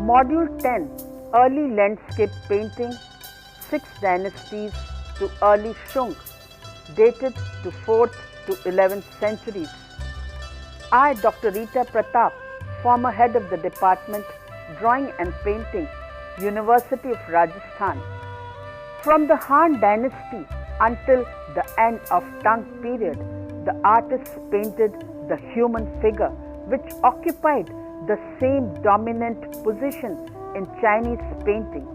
Module 10, Early Landscape Painting, 6 Dynasties to Early Shung, dated to 4th to 11th centuries. I, Dr. Rita Pratap, former head of the Department, Drawing and Painting, University of Rajasthan. From the Han Dynasty until the end of Tang period, the artists painted the human figure, which occupied the same dominant position in Chinese painting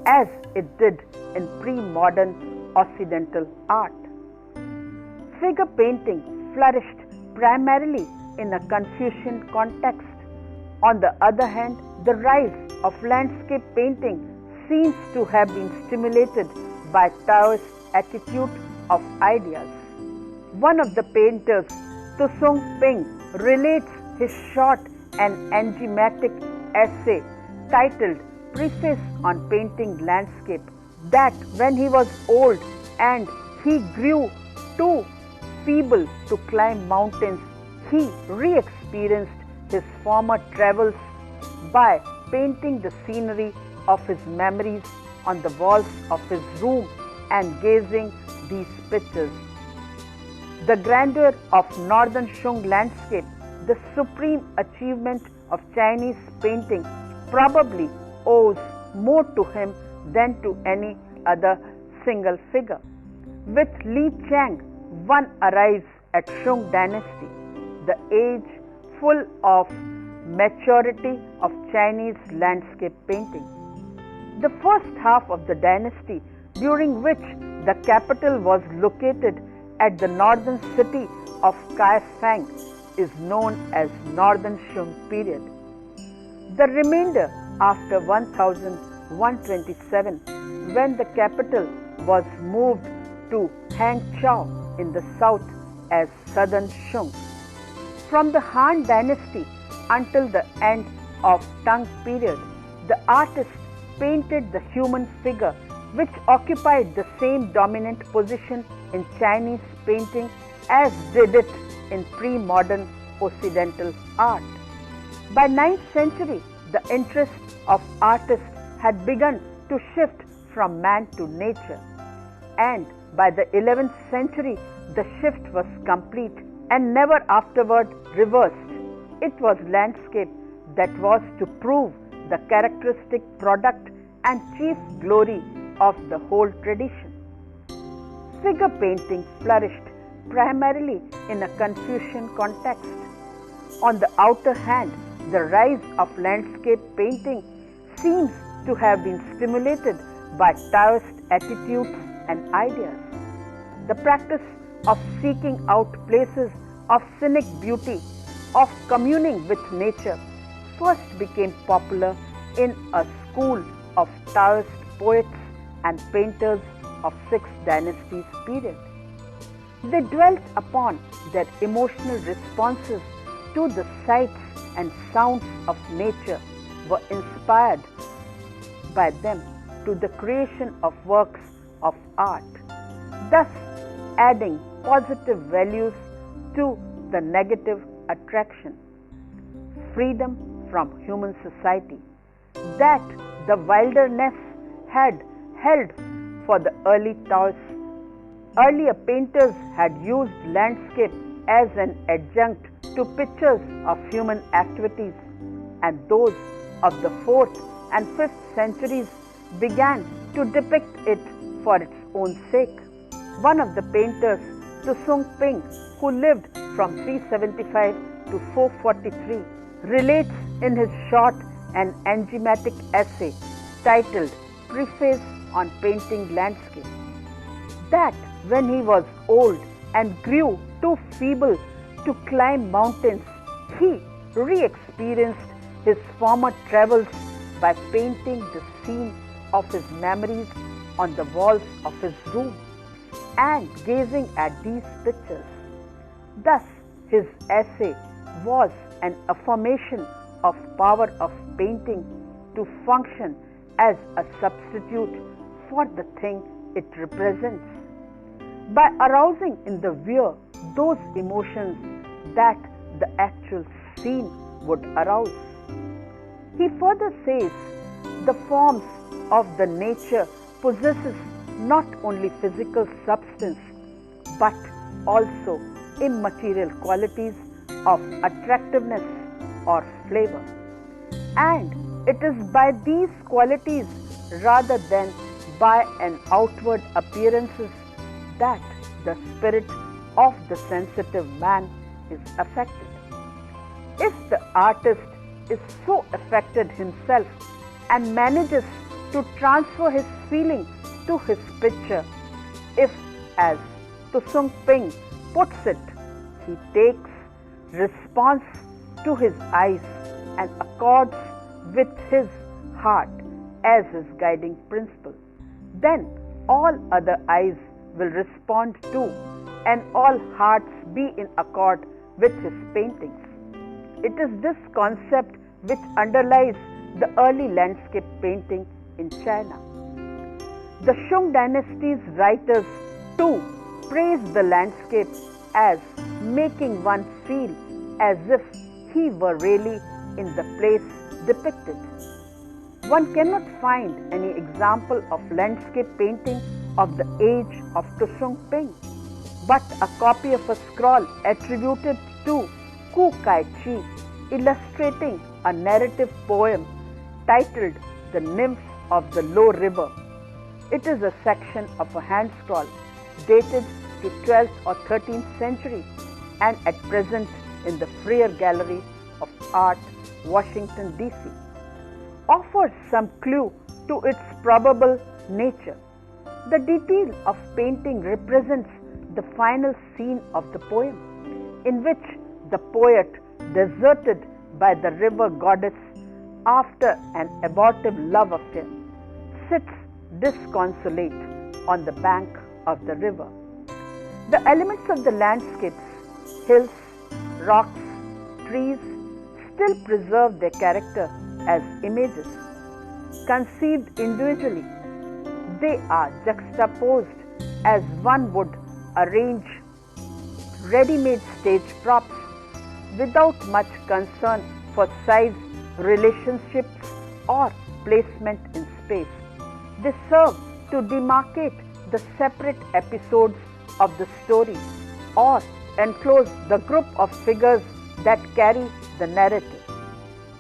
as it did in pre-modern Occidental art. Figure painting flourished primarily in a Confucian context. On the other hand, the rise of landscape painting seems to have been stimulated by Taoist attitude of ideas. One of the painters, Tusung Ping, relates his short and enigmatic essay titled Preface on Painting Landscape that when he was old and he grew too feeble to climb mountains, he re-experienced his former travels by painting the scenery of his memories on the walls of his room and gazing these pictures. The grandeur of Northern Shung landscape, the supreme achievement of Chinese painting, probably owes more to him than to any other single figure. With Li Chang, one arrives at Shung dynasty, the age full of maturity of Chinese landscape painting. The first half of the dynasty, during which the capital was located at the northern city of Kaifeng, is known as Northern Shung period. The remainder after 1127, when the capital was moved to Hangzhou in the south as Southern Shung. From the Han dynasty until the end of Tang period, the artist painted the human figure, which occupied the same dominant position in Chinese painting as did it in pre-modern Occidental art. By 9th century, the interest of artists had begun to shift from man to nature, and by the 11th century, the shift was complete and never afterward reversed. It was landscape that was to prove the characteristic product and chief glory of the whole tradition. Figure painting flourished primarily in a Confucian context. On the outer hand, the rise of landscape painting seems to have been stimulated by Taoist attitudes and ideas. The practice of seeking out places of scenic beauty, of communing with nature, first became popular in a school of Taoist poets and painters of 6 Dynasties period. They dwelt upon their emotional responses to the sights and sounds of nature, were inspired by them to the creation of works of art, thus adding positive values to the negative attraction, freedom from human society, that the wilderness had held for the early Taoists. Earlier painters had used landscape as an adjunct to pictures of human activities, and those of the 4th and 5th centuries began to depict it for its own sake. One of the painters, Tusung Ping, who lived from 375 to 443, relates in his short and enigmatic essay titled Preface on Painting Landscape that when he was old and grew too feeble to climb mountains, he re-experienced his former travels by painting the scene of his memories on the walls of his room and gazing at these pictures. Thus, his essay was an affirmation of power of painting to function as a substitute for the thing it represents, by arousing in the viewer those emotions that the actual scene would arouse. He further says, the forms of the nature possesses not only physical substance but also immaterial qualities of attractiveness or flavor. And it is by these qualities rather than by an outward appearances that the spirit of the sensitive man is affected. If the artist is so affected himself and manages to transfer his feeling to his picture, if, as Tusung Ping puts it, he takes response to his eyes and accords with his heart as his guiding principle, then all other eyes will respond to and all hearts be in accord with his paintings. It is this concept which underlies the early landscape painting in China. The Shung Dynasty's writers too praise the landscape as making one feel as if he were really in the place depicted. One cannot find any example of landscape painting of the age of Tusung Ping, but a copy of a scroll attributed to Ku Kai Chi illustrating a narrative poem titled The Nymph of the Low River. It is a section of a hand scroll dated to 12th or 13th century and at present in the Freer Gallery of Art, Washington, D.C. offers some clue to its probable nature. The detail of painting represents the final scene of the poem, in which the poet, deserted by the river goddess after an abortive love affair, sits disconsolate on the bank of the river. The elements of the landscapes, hills, rocks, trees, still preserve their character as images. Conceived individually, they are juxtaposed as one would arrange ready-made stage props without much concern for size, relationships or placement in space. They serve to demarcate the separate episodes of the story or enclose the group of figures that carry the narrative.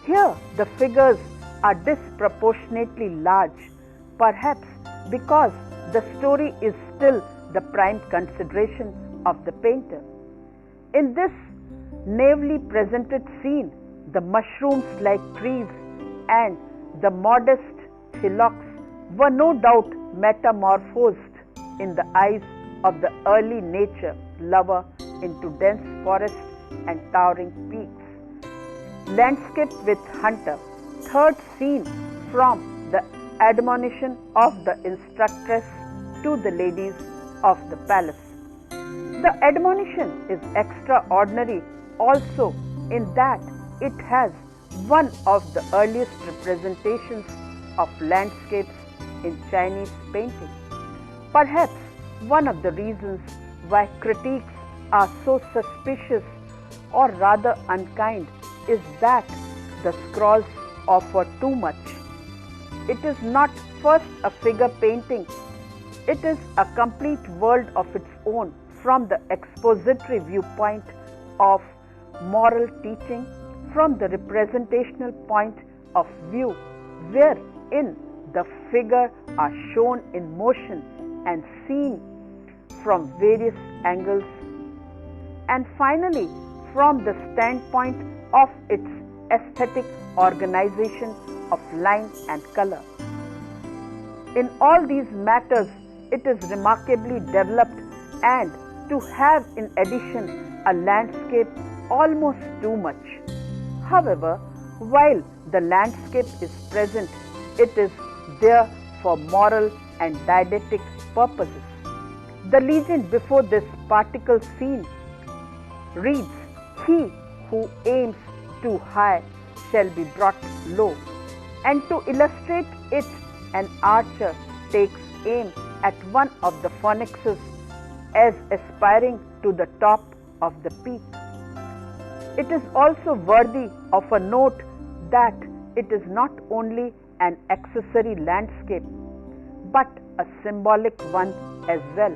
Here the figures are disproportionately large, perhaps because the story is still the prime consideration of the painter. In this naively presented scene, the mushrooms-like trees and the modest hillocks were no doubt metamorphosed in the eyes of the early nature lover into dense forests and towering peaks. Landscape with Hunter, third scene from the admonition of the instructress to the ladies of the palace. The admonition is extraordinary also in that it has one of the earliest representations of landscapes in Chinese painting. Perhaps one of the reasons why critics are so suspicious or rather unkind is that the scrolls offer too much. It is not first a figure painting, it is a complete world of its own from the expository viewpoint of moral teaching, from the representational point of view wherein the figure are shown in motion and seen from various angles, and finally from the standpoint of its aesthetic organization of line and color. In all these matters, it is remarkably developed, and to have in addition a landscape almost too much. However, while the landscape is present, it is there for moral and didactic purposes. The legend before this particle scene reads, "He who aims too high shall be brought low." And to illustrate it, an archer takes aim at one of the phoenixes as aspiring to the top of the peak. It is also worthy of a note that it is not only an accessory landscape but a symbolic one as well,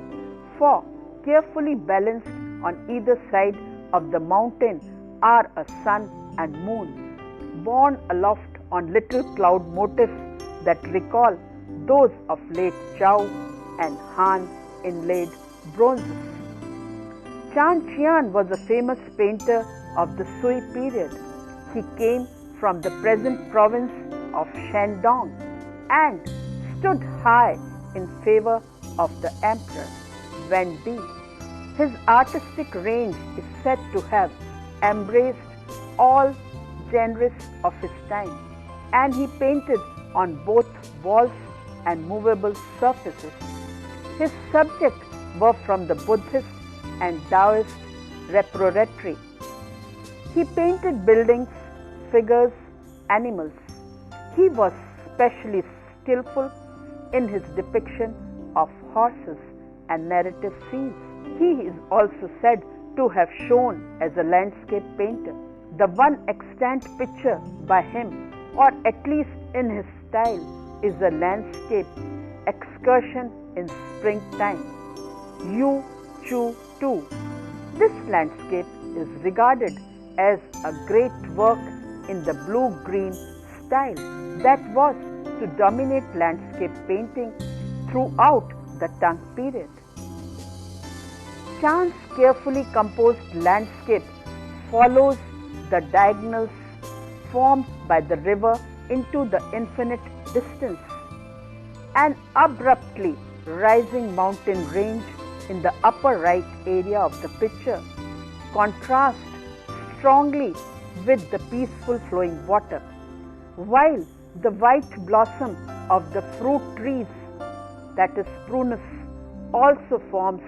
for carefully balanced on either side of the mountain are a sun and moon, borne aloft on little cloud motifs that recall those of late Chao and Han inlaid bronzes. Chan Qian was a famous painter of the Sui period. He came from the present province of Shandong and stood high in favor of the emperor Wen Di. His artistic range is said to have embraced all genres of his time, and he painted on both walls and movable surfaces. His subjects were from the Buddhist and Taoist repertory. He painted buildings, figures, animals. He was specially skillful in his depiction of horses and narrative scenes. He is also said to have shone as a landscape painter. The one extant picture by him, or at least in his style, is a landscape excursion in springtime, Yu Chu Tu. This landscape is regarded as a great work in the blue-green style that was to dominate landscape painting throughout the Tang period. Chan's carefully composed landscape follows the diagonals formed by the river into the infinite distance. An abruptly rising mountain range in the upper right area of the picture contrasts strongly with the peaceful flowing water, while the white blossom of the fruit trees, that is prunus, also forms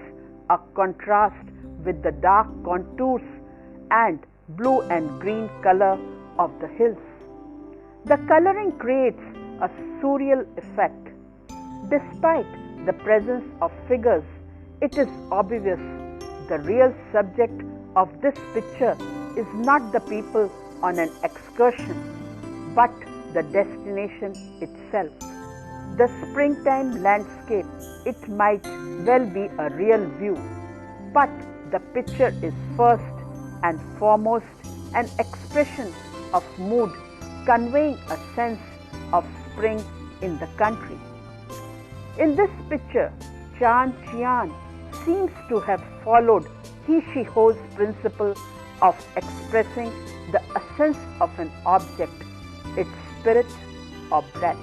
a contrast with the dark contours and blue and green color of the hills. The coloring creates a surreal effect. Despite the presence of figures, it is obvious the real subject of this picture is not the people on an excursion, but the destination itself. The springtime landscape, it might well be a real view, but the picture is first and foremost an expression of mood, conveying a sense of spring in the country. In this picture, Chan Qian seems to have followed He-Shiho's principle of expressing the essence of an object, its spirit or breath.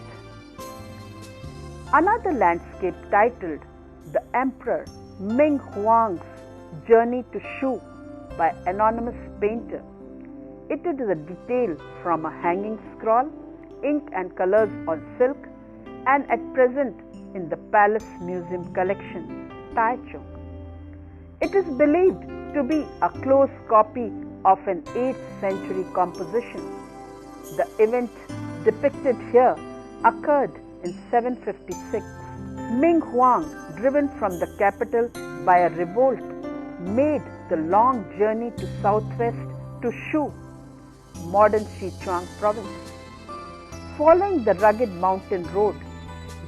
Another landscape titled The Emperor Ming Huang's Journey to Shu by anonymous painter. It is a detail from a hanging scroll, ink and colors on silk, and at present in the Palace Museum collection, Taichung. It is believed to be a close copy of an 8th century composition. The event depicted here occurred in 756. Ming Huang, driven from the capital by a revolt, made the long journey to southwest to Shu, modern Sichuan province. Following the rugged mountain road,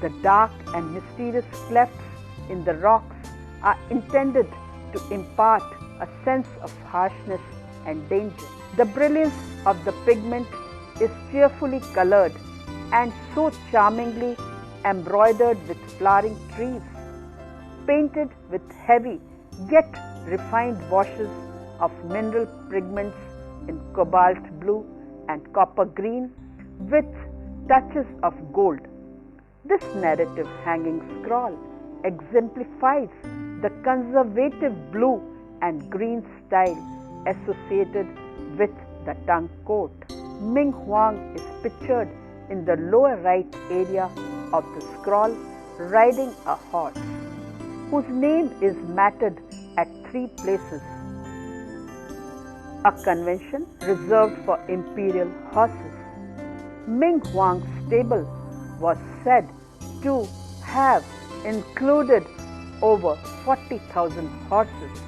the dark and mysterious clefts in the rocks are intended to impart a sense of harshness and danger. The brilliance of the pigment is cheerfully colored and so charmingly embroidered with flowering trees, painted with heavy yet refined washes of mineral pigments in cobalt blue and copper green with touches of gold. This narrative hanging scroll exemplifies the conservative blue and green style associated with the Tang court. Ming Huang is pictured in the lower right area of the scroll riding a horse, whose name is matted at 3 places, a convention reserved for imperial horses. Ming Huang's stable was said to have included over 40,000 horses.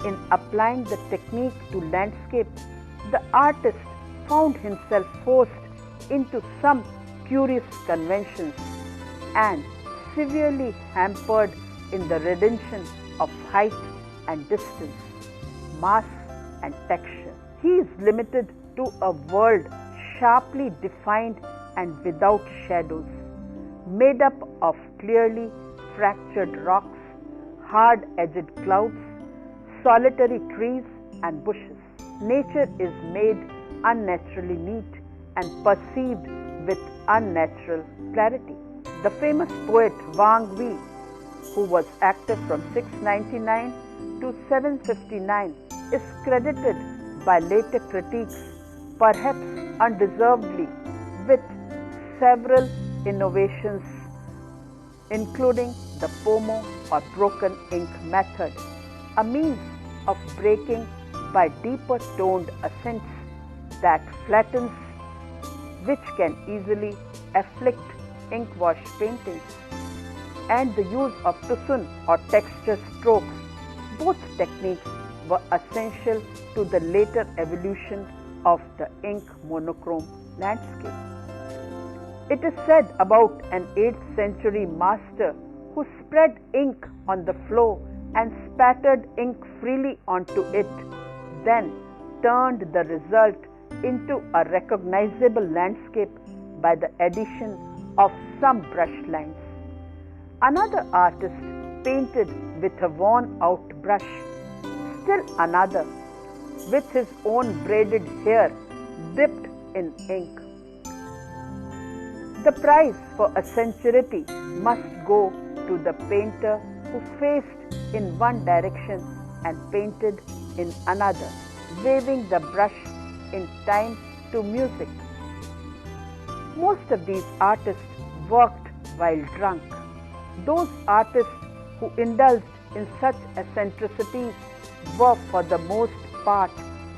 In applying the technique to landscape, the artist found himself forced into some curious conventions and severely hampered in the retention of height and distance, mass and texture. He is limited to a world sharply defined and without shadows, made up of clearly fractured rocks, hard-edged clouds, solitary trees and bushes. Nature is made unnaturally neat and perceived with unnatural clarity. The famous poet Wang Wei, who was active from 699 to 759, is credited by later critics, perhaps undeservedly, with several innovations, including the pomo or broken ink method, a means of breaking by deeper toned accents that flattens, which can easily afflict ink wash paintings, and the use of tusun or texture strokes. Both techniques were essential to the later evolution of the ink monochrome landscape. It is said about an 8th century master who spread ink on the floor and spattered ink freely onto it, then turned the result into a recognizable landscape by the addition of some brush lines. Another artist painted with a worn out brush, still another with his own braided hair dipped in ink. The prize for eccentricity must go to the painter who faced in one direction and painted in another, waving the brush in time to music. Most of these artists worked while drunk. Those artists who indulged in such eccentricities were for the most part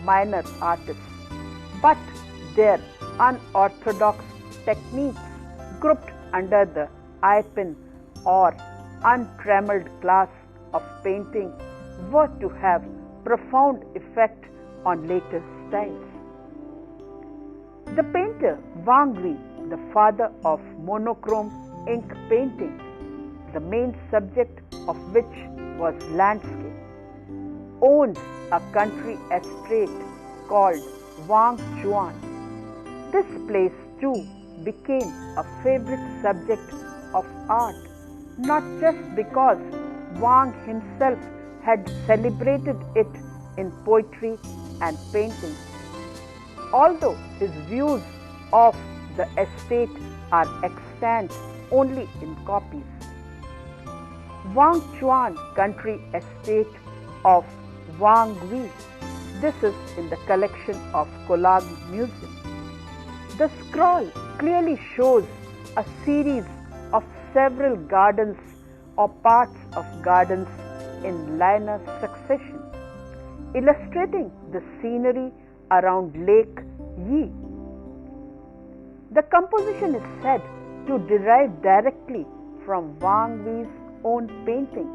minor artists, but their unorthodox techniques, grouped under the eye-pin or untrammeled class of painting, were to have profound effect on later styles. The painter Wang Wei, the father of monochrome ink painting, the main subject of which was landscape, owned a country estate called Wang Chuan. This place too became a favorite subject of art, not just because Wang himself had celebrated it in poetry and painting, although his views of the estate are extant only in copies. Wang Chuan Country Estate of Wang Wei. This is in the collection of Kolag Museum. The scroll clearly shows a series of several gardens or parts of gardens in linear succession, illustrating the scenery around Lake Yi. The composition is said to derive directly from Wang Wei's own painting.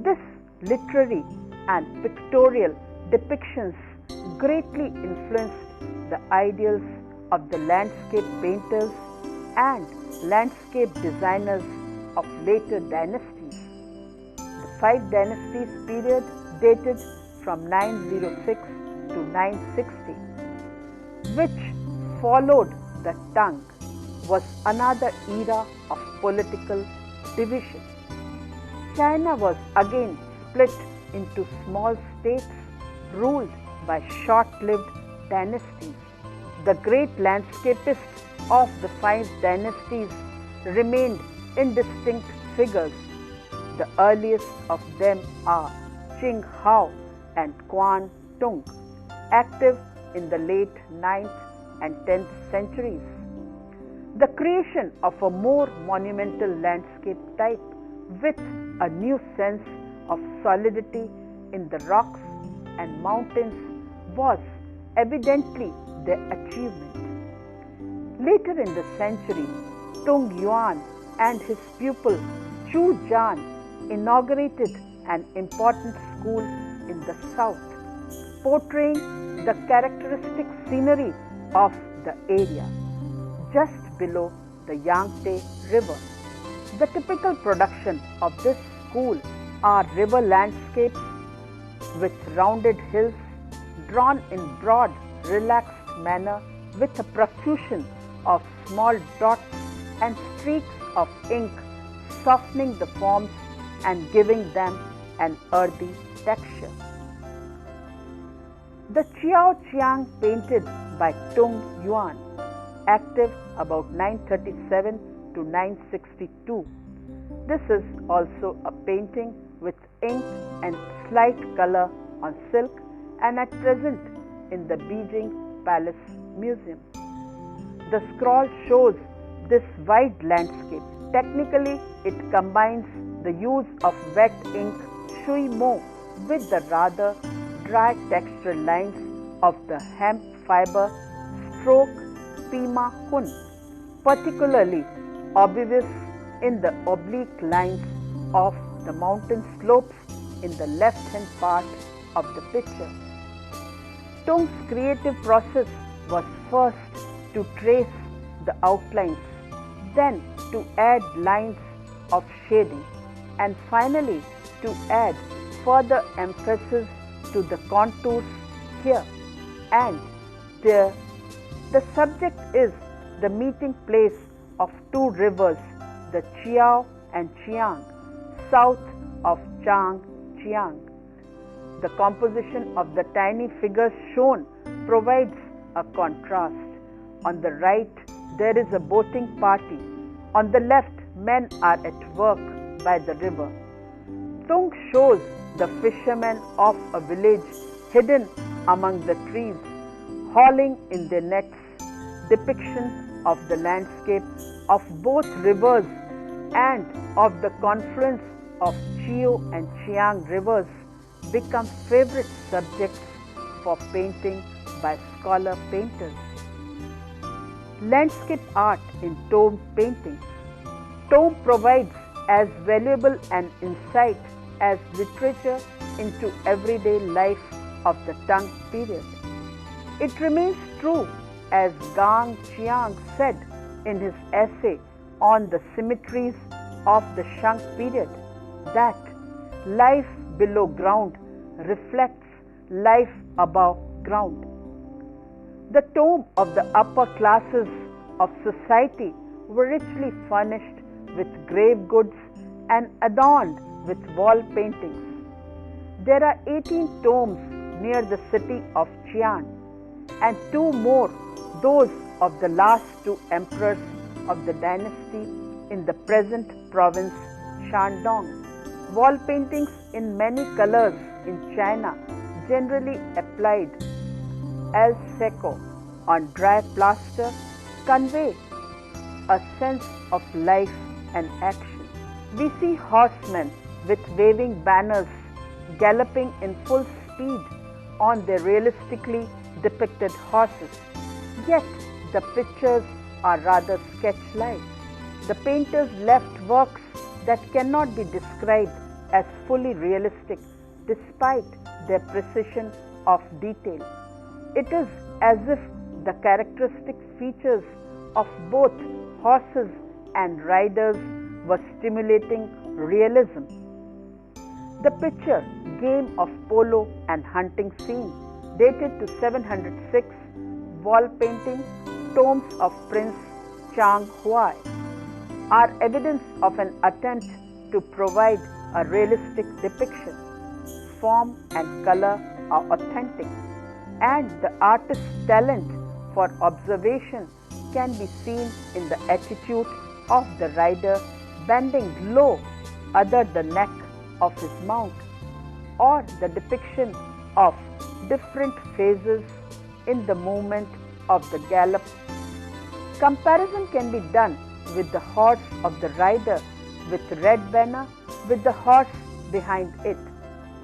This literary and pictorial depictions greatly influenced the ideals of the landscape painters and landscape designers of later dynasties. The 5 dynasties period dated from 906 to 960, which followed the Tang, was another era of political division. China was again split into small states ruled by short-lived dynasties. The great landscapists of the 5 dynasties remained indistinct figures. The earliest of them are Qing Hao and Quan Tung, active in the late 9th and 10th centuries. The creation of a more monumental landscape type with a new sense of solidity in the rocks and mountains was evidently their achievement. Later in the century, Tung Yuan and his pupil Chu Jian inaugurated an important school in the south, portraying the characteristic scenery of the area. just below the Yangtze River. The typical production of this school are river landscapes with rounded hills drawn in broad, relaxed manner with a profusion of small dots and streaks of ink softening the forms and giving them an earthy texture. The Qiao Chiang painted by Tung Yuan, active about 937 to 962. This is also a painting with ink and slight color on silk and at present in the Beijing Palace Museum. The scroll shows this wide landscape. Technically, it combines the use of wet ink shui mo with the rather dry textured lines of the hemp fiber stroke pima hun, particularly obvious in the oblique lines of the mountain slopes in the left-hand part of the picture. Tung's creative process was first to trace the outlines, then to add lines of shading, and finally to add further emphasis to the contours here and there. The subject is the meeting place of two rivers, the Qiao and Chiang, south of Changjiang. The composition of the tiny figures shown provides a contrast. On the right, there is a boating party. On the left, men are at work by the river. Tung shows the fishermen of a village hidden among the trees, hauling in their nets. Depiction of the landscape of both rivers and of the confluence of Chio and Chiang rivers become favorite subjects for painting by scholar painters. Landscape art in tomb painting. Tomb provides as valuable an insight as literature into everyday life of the Tang period. It remains true, as Gang Chiang said in his essay on the symmetries of the Shang period, that life below ground reflects life above ground. The tomb of the upper classes of society were richly furnished with grave goods and adorned with wall paintings. There are 18 tombs near the city of Xi'an and 2 more, those of the last 2 emperors of the dynasty in the present province Shandong. Wall paintings in many colors in China, generally applied al seco on dry plaster, convey a sense of life and action. We see horsemen with waving banners galloping in full speed on their realistically depicted horses. Yet the pictures are rather sketch-like. The painters left works that cannot be described as fully realistic despite their precision of detail. It is as if the characteristic features of both horses and riders were stimulating realism. The picture Game of Polo and Hunting Scene, dated to 706, wall painting, Tombs of Prince Chang Huai, are evidence of an attempt to provide a realistic depiction. Form and color are authentic, and the artist's talent for observation can be seen in the attitude of the rider bending low under the neck of his mount, or the depiction of different phases in the movement of the gallop. Comparison can be done with the horse of the rider with red banner with the horse behind it.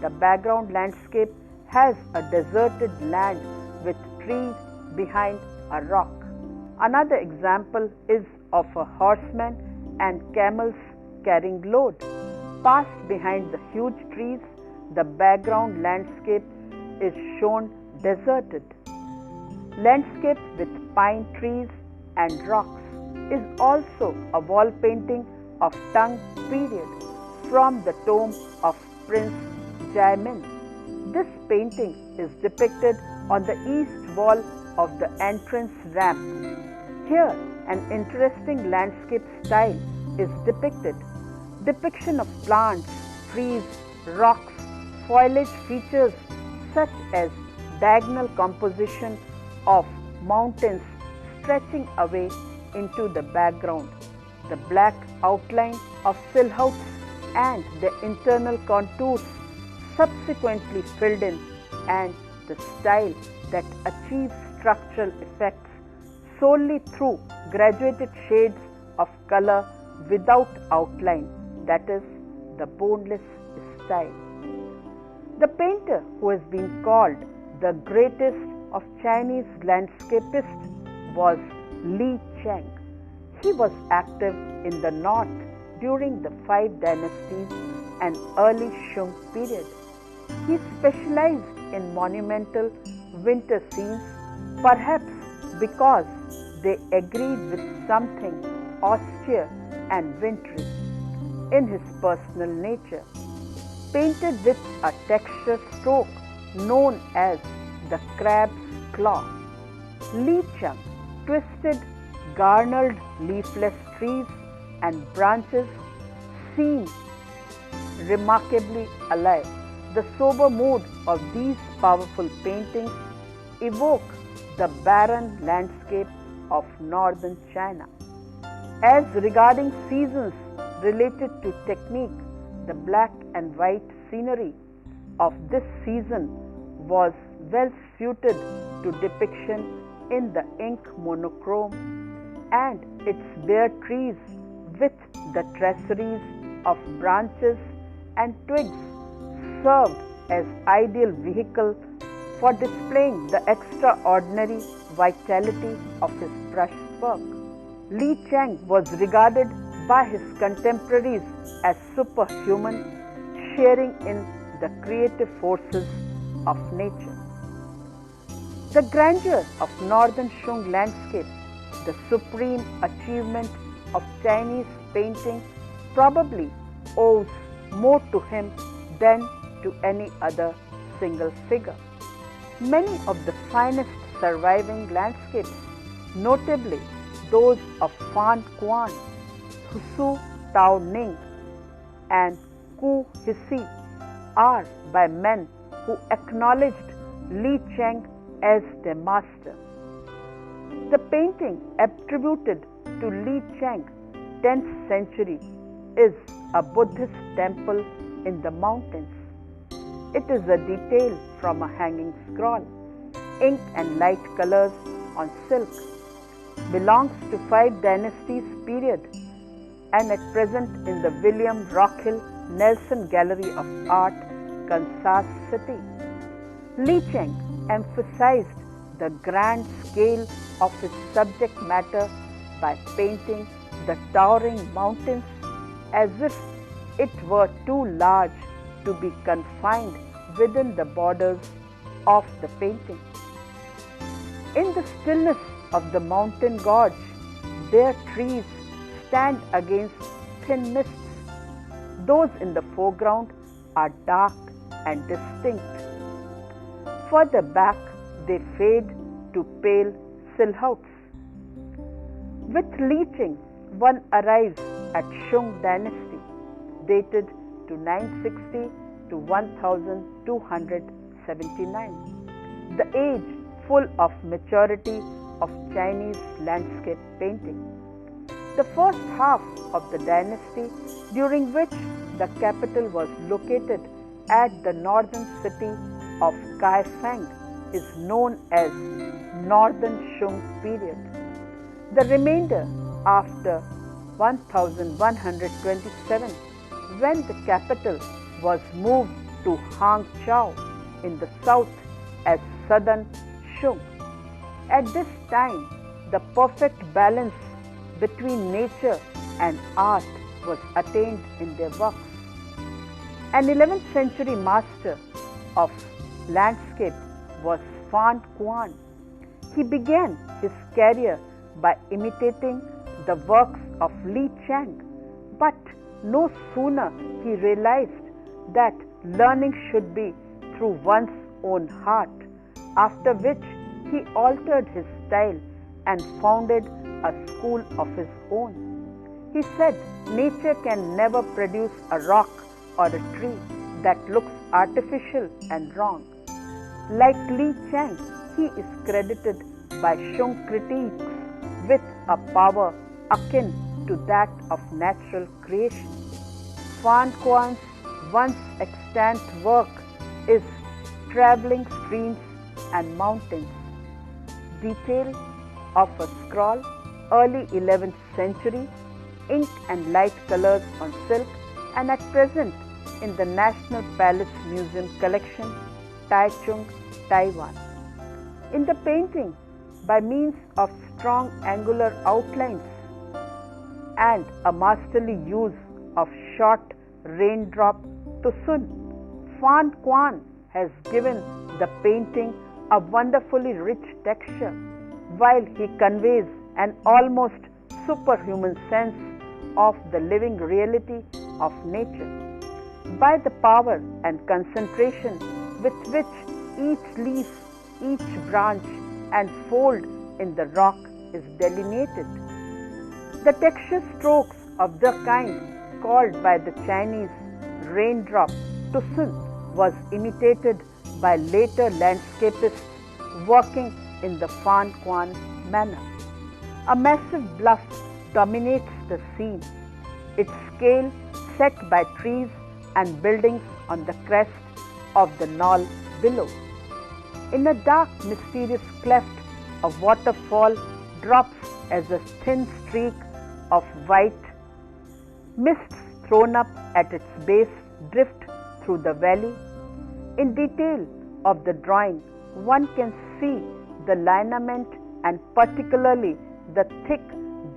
The background landscape has a deserted land with trees behind a rock. Another example is of a horseman and camels carrying load. Passed behind the huge trees, the background landscape is shown deserted. Landscape with pine trees and rocks is also a wall painting of Tang period from the tomb of Prince Jaemin. This painting is depicted on the east wall of the entrance ramp. Here, an interesting landscape style is depicted. Depiction of plants, trees, rocks, foliage features such as diagonal composition of mountains stretching away into the background, the black outline of silhouettes and the internal contours subsequently filled in, and the style that achieves structural effects solely through graduated shades of color without outline, that is, the boneless style. The painter who has been called the greatest of Chinese landscapists was Li Cheng. He was active in the north during the 5 Dynasties and early Shung period. He specialized in monumental winter scenes, perhaps because they agreed with something austere and wintry in his personal nature. Painted with a texture stroke known as the crab's claw, Li Cheng twisted garnered leafless trees and branches seem remarkably alive. The sober mood of these powerful paintings evoke the barren landscape of northern China. As regarding seasons related to technique, the black and white scenery of this season was well suited to depiction in the ink monochrome, and its bare trees with the traceries of branches and twigs served as ideal vehicle for displaying the extraordinary vitality of his brushwork. Li Cheng was regarded by his contemporaries as superhuman, sharing in the creative forces of nature. The grandeur of northern Shung landscape, the supreme achievement of Chinese painting, probably owes more to him than to any other single figure. Many of the finest surviving landscapes, notably those of Fan Quan, Husu Tao Ning, and Ku Hisi, are by men who acknowledged Li Cheng as their master. The painting attributed to Li Cheng, 10th century, is a Buddhist temple in the mountains. It is a detail from a hanging scroll, ink and light colors on silk, belongs to 5 Dynasties period, and at present in the William Rockhill Nelson Gallery of Art, Kansas City. Li Cheng emphasized the grand scale of his subject matter by painting the towering mountains as if it were too large to be confined within the borders of the painting. In the stillness of the mountain gorge, bare trees stand against thin mists. Those in the foreground are dark and distinct. Further back, they fade to pale silhouettes. With Li Cheng, one arrives at Shung Dynasty, dated to 960 to 1279, the age full of maturity of Chinese landscape painting. The first half of the dynasty, during which the capital was located at the northern city of Kaifeng, is known as Northern Shung period. The remainder, after 1127, when the capital was moved to Hangzhou in the south as Southern Shung. At this time, the perfect balance between nature and art was attained in their works. An 11th century master of landscape was Fan Quan. He began his career by imitating the works of Li Chang, but no sooner he realized that learning should be through one's own heart, after which he altered his style and founded a school of his own. He said nature can never produce a rock or a tree that looks artificial and wrong. Like Li Chang, he is credited by Shung critics with a power akin to that of natural creation. Fan Kuan's once extant work is Traveling Streams and Mountains. Detail of a scroll, early 11th century, ink and light colors on silk, and at present in the National Palace Museum collection, Taichung, Taiwan. In the painting, by means of strong angular outlines and a masterly use of short raindrop tusun, Fan Kuan has given the painting a wonderfully rich texture, while he conveys an almost superhuman sense of the living reality of nature. By the power and concentration with which each leaf, each branch and fold in the rock is delineated. The texture strokes of the kind called by the Chinese raindrop tusun was imitated by later landscapists working in the Fan Kuan manner. A massive bluff dominates the scene, its scale set by trees and buildings on the crest of the knoll below. In a dark, mysterious cleft, a waterfall drops as a thin streak of white. Mists thrown up at its base drift through the valley. In detail of the drawing, one can see the lineament and particularly the thick,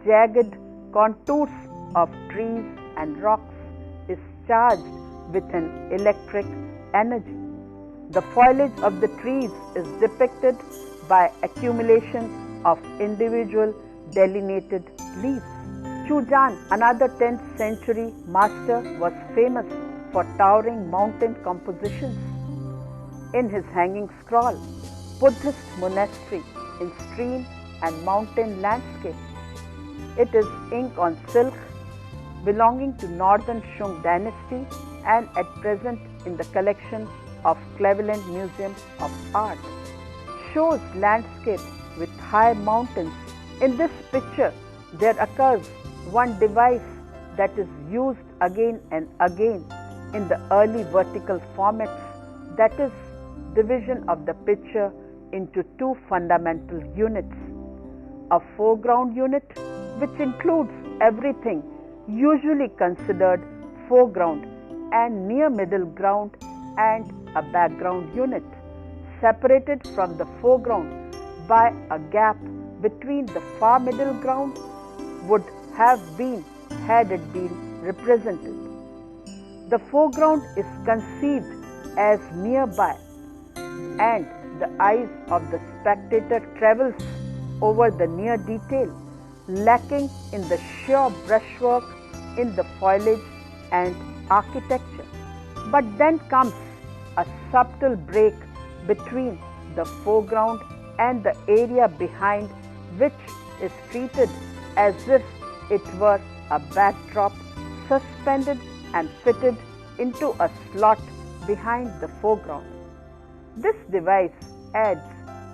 jagged contours of trees and rocks is charged with an electric energy. The foliage of the trees is depicted by accumulation of individual delineated leaves. Chu Jan, another 10th century master, was famous for towering mountain compositions. In his hanging scroll, Buddhist monastery in stream and mountain landscape. It is ink on silk belonging to Northern Shung Dynasty and at present in the collection of Cleveland Museum of Art. Shows landscape with high mountains. In this picture, there occurs one device that is used again and again in the early vertical formats, that is, division of the picture into two fundamental units. A foreground unit, which includes everything usually considered foreground, and near middle ground, and a background unit, separated from the foreground by a gap between the far middle ground would have been had it been represented. The foreground is conceived as nearby, and the eyes of the spectator travels over the near detail, lacking in the sheer brushwork in the foliage and architecture. But then comes a subtle break between the foreground and the area behind, which is treated as if it were a backdrop suspended and fitted into a slot behind the foreground. This device adds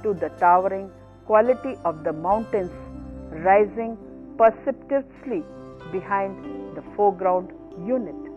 to the towering quality of the mountains rising perceptibly behind the foreground unit.